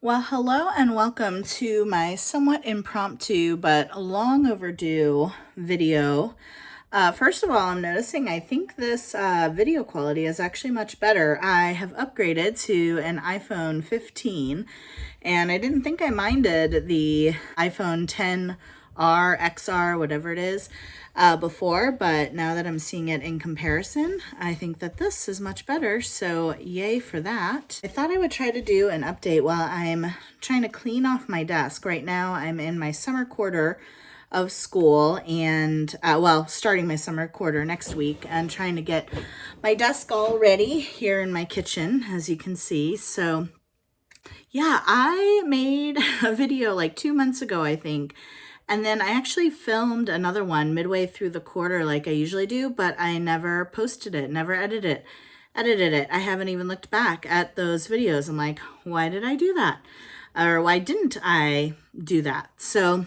Well, hello and welcome to my somewhat impromptu but long overdue video. First of all, I'm noticing I think this video quality is actually much better. I have upgraded to an iPhone 15 and I didn't think I minded the iPhone 10R, XR, whatever it is, before, but now that I'm seeing it in comparison, I think that this is much better, so yay for that. I thought I would try to do an update while I'm trying to clean off my desk. Right now I'm in my summer quarter of school and, starting my summer quarter next week and trying to get my desk all ready here in my kitchen, as you can see. So yeah, I made a video like 2 months ago, I think. And then I actually filmed another one midway through the quarter like I usually do, but I never posted it, never edited it. I haven't even looked back at those videos. I'm like, why did I do that? Or why didn't I do that? So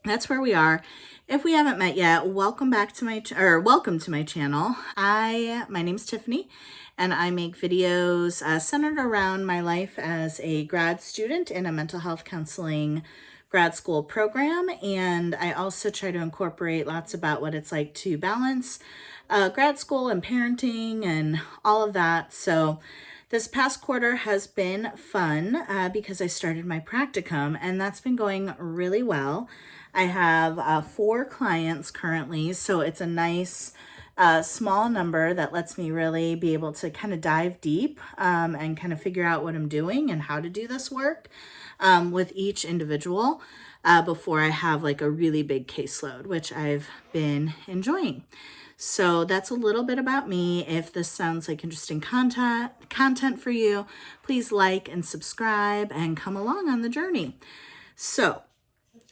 that's where we are. If we haven't met yet, welcome to my channel. My name's Tiffany, and I make videos centered around my life as a grad student in a mental health counseling grad school program, and I also try to incorporate lots about what it's like to balance grad school and parenting and all of that. So this past quarter has been fun because I started my practicum, and that's been going really well. I have 4 clients currently, so it's a nice small number that lets me really be able to kind of dive deep and kind of figure out what I'm doing and how to do this work with each individual before I have like a really big caseload, which I've been enjoying. So that's a little bit about me. If this sounds like interesting content for you, please like and subscribe and come along on the journey. So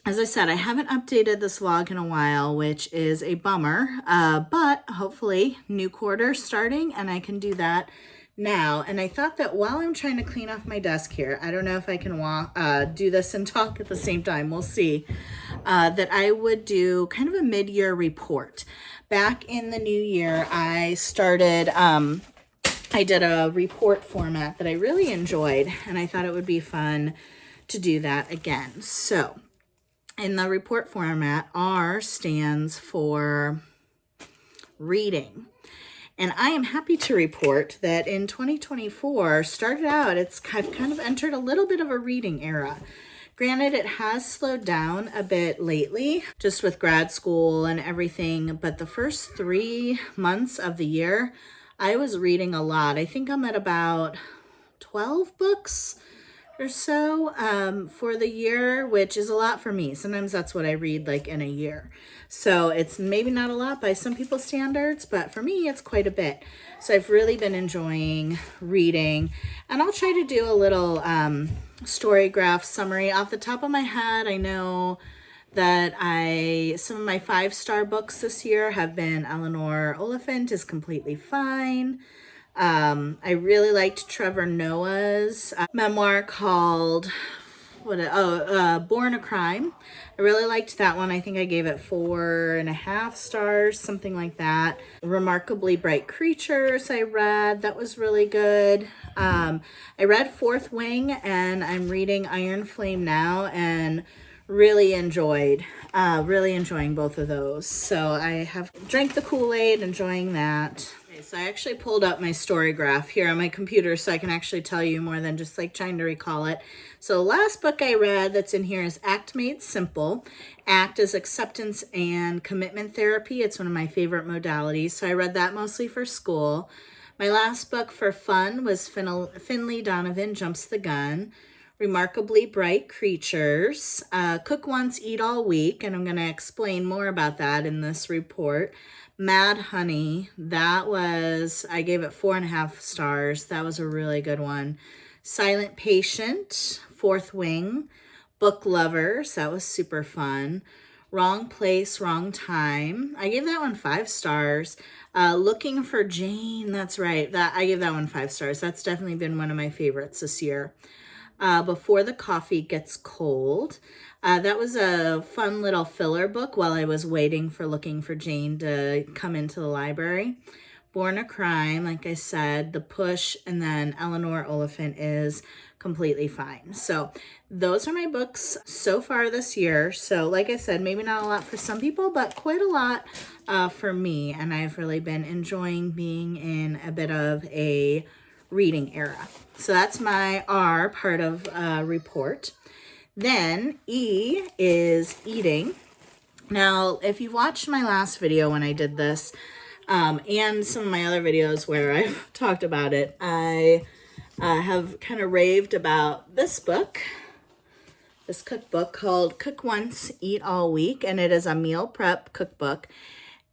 as I said, I haven't updated this vlog in a while, which is a bummer, but hopefully new quarter starting and I can do that now. And I thought that while I'm trying to clean off my desk here, I don't know if I can do this and talk at the same time, we'll see, that I would do kind of a mid-year report. Back in the new year, I started, I did a report format that I really enjoyed, and I thought it would be fun to do that again. So in the report format, R stands for reading. And I am happy to report that in 2024, started out, I've kind of entered a little bit of a reading era. Granted, it has slowed down a bit lately, just with grad school and everything, but the first 3 months of the year, I was reading a lot. I think I'm at about 12 books or so for the year, which is a lot for me. Sometimes that's what I read like in a year. So it's maybe not a lot by some people's standards, but for me, it's quite a bit. So I've really been enjoying reading, and I'll try to do a little story graph summary off the top of my head. I know that some of my 5-star books this year have been Eleanor Oliphant is Completely Fine. I really liked Trevor Noah's memoir called Born a Crime. I really liked that one. I think I gave it 4.5 stars, something like that. Remarkably Bright Creatures I read. That was really good. I read Fourth Wing, and I'm reading Iron Flame now, and really enjoying both of those. So I have drank the Kool-Aid, enjoying that. Okay, so I actually pulled up my story graph here on my computer so I can actually tell you more than just like trying to recall it. So the last book I read that's in here is Act Made Simple. ACT is acceptance and commitment therapy. It's one of my favorite modalities, so I read that mostly for school. My last book for fun was Finley Donovan Jumps the Gun. Remarkably Bright Creatures, Cook Once, Eat All Week, and I'm going to explain more about that in this report. Mad Honey, I gave it 4.5 stars. That was a really good one. Silent Patient, Fourth Wing. Book Lovers, that was super fun. Wrong Place, Wrong Time. I gave that one 5 stars. Looking for Jane, that's right. I gave that one 5 stars. That's definitely been one of my favorites this year. Before the Coffee Gets Cold. That was a fun little filler book while I was waiting for Looking for Jane to come into the library. Born a Crime, like I said, The Push, and then Eleanor Oliphant is completely fine. So those are my books so far this year. So like I said, maybe not a lot for some people, but quite a lot for me. And I've really been enjoying being in a bit of a reading era. So that's my R part of report. Then E is eating. Now, if you watched my last video when I did this, and some of my other videos where I've talked about it, I have kind of raved about this book, this cookbook called Cook Once, Eat All Week, and it is a meal prep cookbook.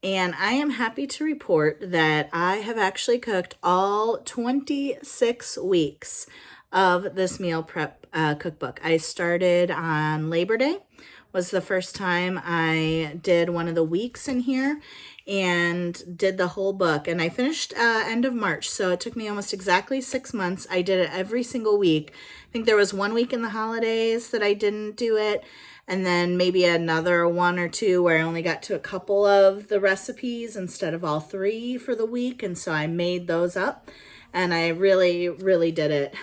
And I am happy to report that I have actually cooked all 26 weeks of this meal prep cookbook. I started on Labor Day, was the first time I did one of the weeks in here and did the whole book. And I finished end of March, so it took me almost exactly 6 months. I did it every single week. I think there was 1 week in the holidays that I didn't do it, and then maybe another 1 or 2 where I only got to a couple of the recipes instead of all 3 for the week. And so I made those up, and I really, really did it.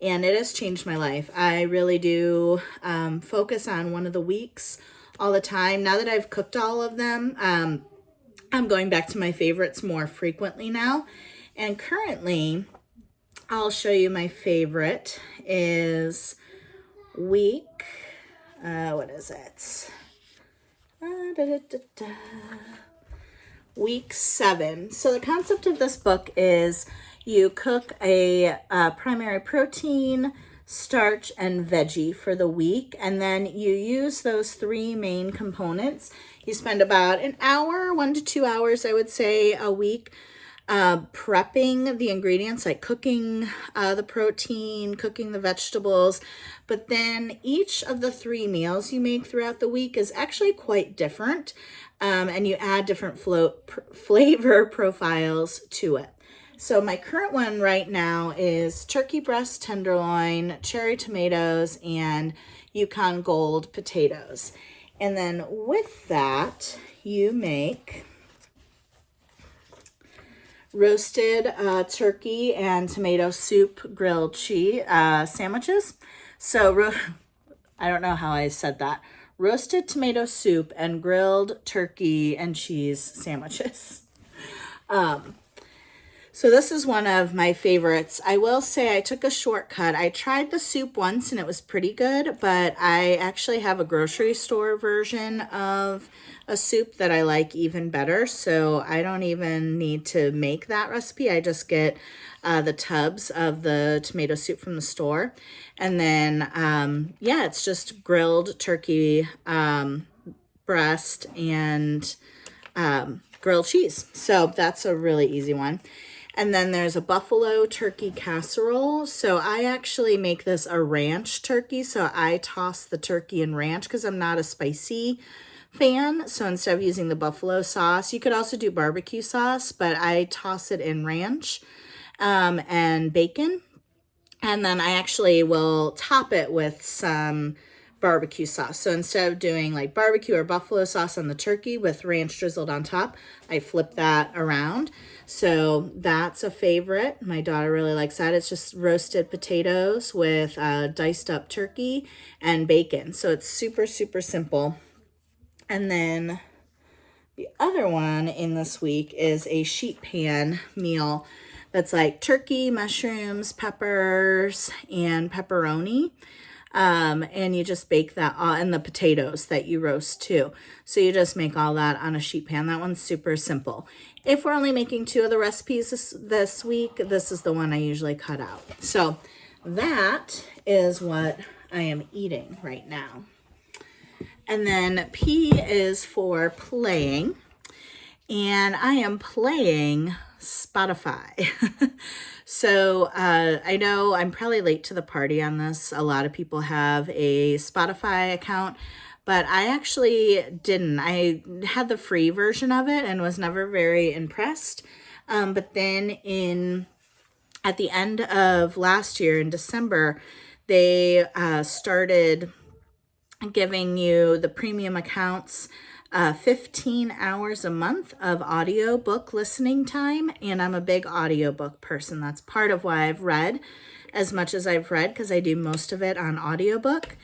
And it has changed my life. I really do focus on one of the weeks all the time. Now that I've cooked all of them, I'm going back to my favorites more frequently now. And currently, I'll show you my favorite is week, what is it? Week 7. So the concept of this book is you cook a primary protein, starch, and veggie for the week, and then you use those 3 main components. You spend about an hour, 1 to 2 hours, I would say, a week prepping the ingredients, like cooking the protein, cooking the vegetables. But then each of the 3 meals you make throughout the week is actually quite different, and you add different flavor profiles to it. So my current one right now is turkey breast tenderloin, cherry tomatoes, and Yukon Gold potatoes. And then with that, you make roasted turkey and tomato soup grilled cheese sandwiches. So I don't know how I said that. Roasted tomato soup and grilled turkey and cheese sandwiches. So this is one of my favorites. I will say I took a shortcut. I tried the soup once and it was pretty good, but I actually have a grocery store version of a soup that I like even better. So I don't even need to make that recipe. I just get the tubs of the tomato soup from the store. And then, yeah, it's just grilled turkey breast and grilled cheese. So that's a really easy one. And then there's a buffalo turkey casserole. So I actually make this a ranch turkey. So I toss the turkey in ranch because I'm not a spicy fan. So instead of using the buffalo sauce, you could also do barbecue sauce, but I toss it in ranch and bacon. And then I actually will top it with some barbecue sauce. So instead of doing like barbecue or buffalo sauce on the turkey with ranch drizzled on top, I flip that around. So that's a favorite. My daughter really likes that. It's just roasted potatoes with diced up turkey and bacon. So it's super, super simple. And then the other one in this week is a sheet pan meal that's like turkey, mushrooms, peppers, and pepperoni. And you just bake that, and the potatoes that you roast too. So you just make all that on a sheet pan. That one's super simple. If we're only making 2 of the recipes this week, this is the one I usually cut out. So that is what I am eating right now. And then P is for playing. And I am playing Spotify. So I know I'm probably late to the party on this. A lot of people have a Spotify account, but I actually didn't. I had the free version of it and was never very impressed. But then at the end of last year in December, they started giving you the premium accounts 15 hours a month of audiobook listening time. And I'm a big audiobook person. That's part of why I've read as much as I've read because I do most of it on audiobook.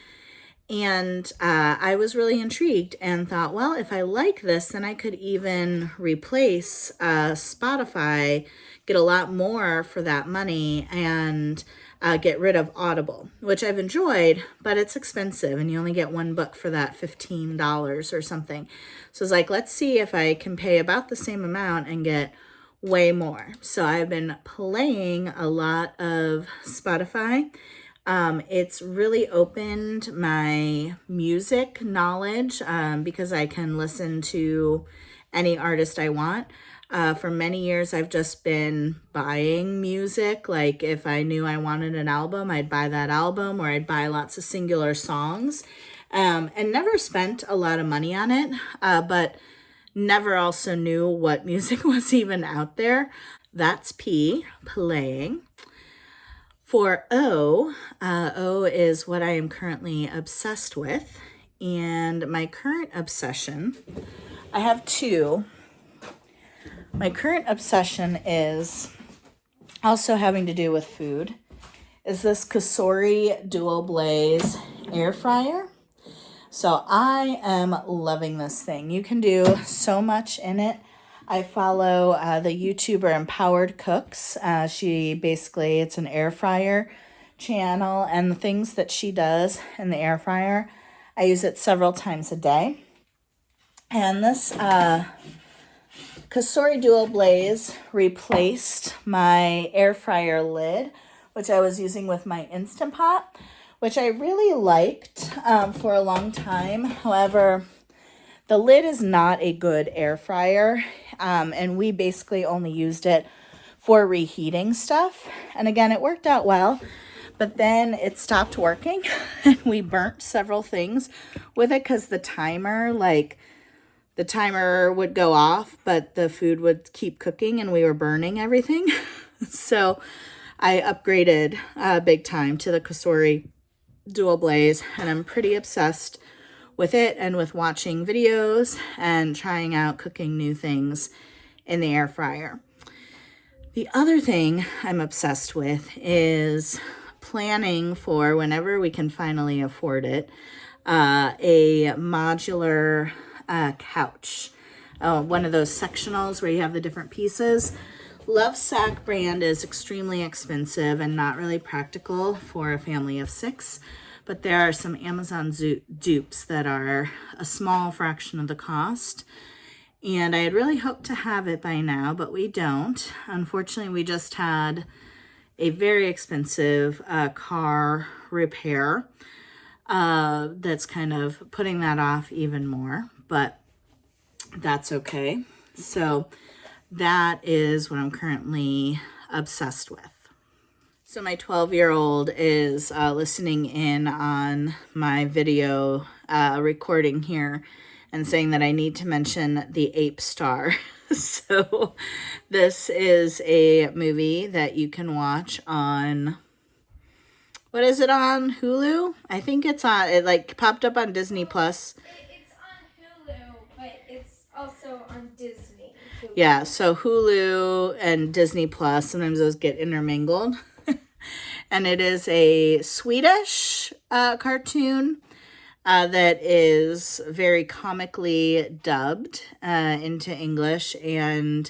And I was really intrigued and thought, well, if I like this, then I could even replace Spotify, get a lot more for that money, and get rid of Audible, which I've enjoyed, but it's expensive, and you only get one book for that $15 or something. So it's like, let's see if I can pay about the same amount and get way more. So I've been playing a lot of Spotify. It's really opened my music knowledge because I can listen to any artist I want. For many years, I've just been buying music. Like if I knew I wanted an album, I'd buy that album, or I'd buy lots of singular songs, and never spent a lot of money on it, but never also knew what music was even out there. That's P, playing. For O, O is what I am currently obsessed with. And my current obsession, I have two. My current obsession is also having to do with food, is this Cosori dual blaze air fryer. So I am loving this thing. You can do so much in it. I follow the YouTuber Empowered Cooks. It's an air fryer channel, and the things that she does in the air fryer, I use it several times a day. And this Cosori Dual Blaze replaced my air fryer lid, which I was using with my Instant Pot, which I really liked for a long time. However, the lid is not a good air fryer, and we basically only used it for reheating stuff. And again, it worked out well, but then it stopped working, and we burnt several things with it because the timer would go off, but the food would keep cooking, and we were burning everything. So I upgraded big time to the Cosori Dual Blaze, and I'm pretty obsessed with it and with watching videos and trying out cooking new things in the air fryer. The other thing I'm obsessed with is planning for, whenever we can finally afford it, a modular couch. One of those sectionals where you have the different pieces. Lovesac brand is extremely expensive and not really practical for a family of 6. But there are some Amazon dupes that are a small fraction of the cost. And I had really hoped to have it by now, but we don't. Unfortunately, we just had a very expensive car repair that's kind of putting that off even more, but that's okay. So that is what I'm currently obsessed with. So my 12-year-old is listening in on my video recording here and saying that I need to mention The Ape Star. So this is a movie that you can watch on, what is it on? Hulu? I think it's on, it like popped up on Disney Plus. It's on Hulu, but it's also on Disney. Hulu. Yeah, so Hulu and Disney Plus, sometimes those get intermingled. And it is a Swedish cartoon that is very comically dubbed into English, and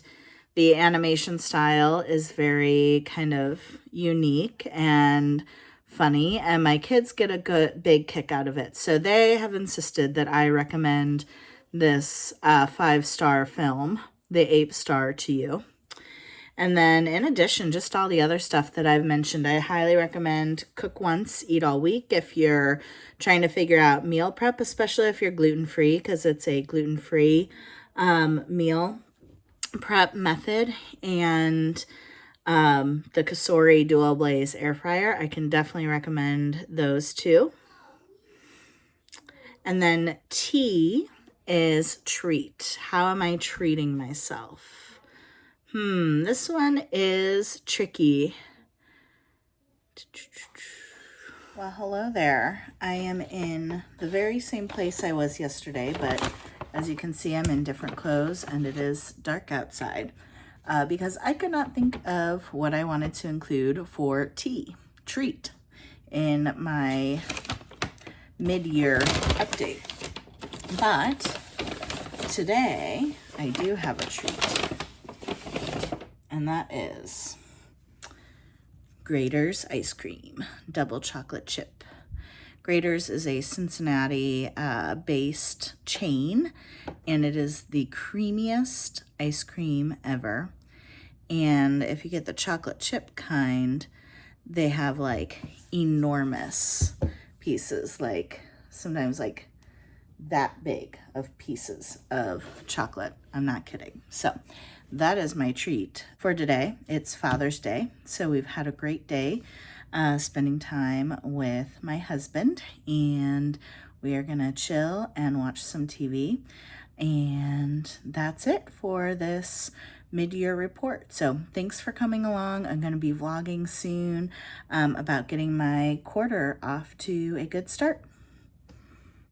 the animation style is very kind of unique and funny, and my kids get a good big kick out of it. So they have insisted that I recommend this 5-star film, The Ape Star, to you. And then in addition, just all the other stuff that I've mentioned, I highly recommend Cook Once, Eat All Week if you're trying to figure out meal prep, especially if you're gluten-free, because it's a gluten-free meal prep method. And the Cosori Dual Blaze Air Fryer, I can definitely recommend those two. And then T is treat. How am I treating myself? This one is tricky. Well, hello there. I am in the very same place I was yesterday, but as you can see, I'm in different clothes and it is dark outside because I could not think of what I wanted to include for tea. treat in my mid-year update. But today I do have a treat, and that is Grater's ice cream, double chocolate chip. Grater's is a Cincinnati based chain, and it is the creamiest ice cream ever. And if you get the chocolate chip kind, they have like enormous pieces, like sometimes like that big of pieces of chocolate. I'm not kidding. So that is my treat for today. It's Father's Day, so we've had a great day spending time with my husband, and we are gonna chill and watch some TV. And that's it for this mid-year report. So thanks for coming along. I'm going to be vlogging soon about getting my quarter off to a good start.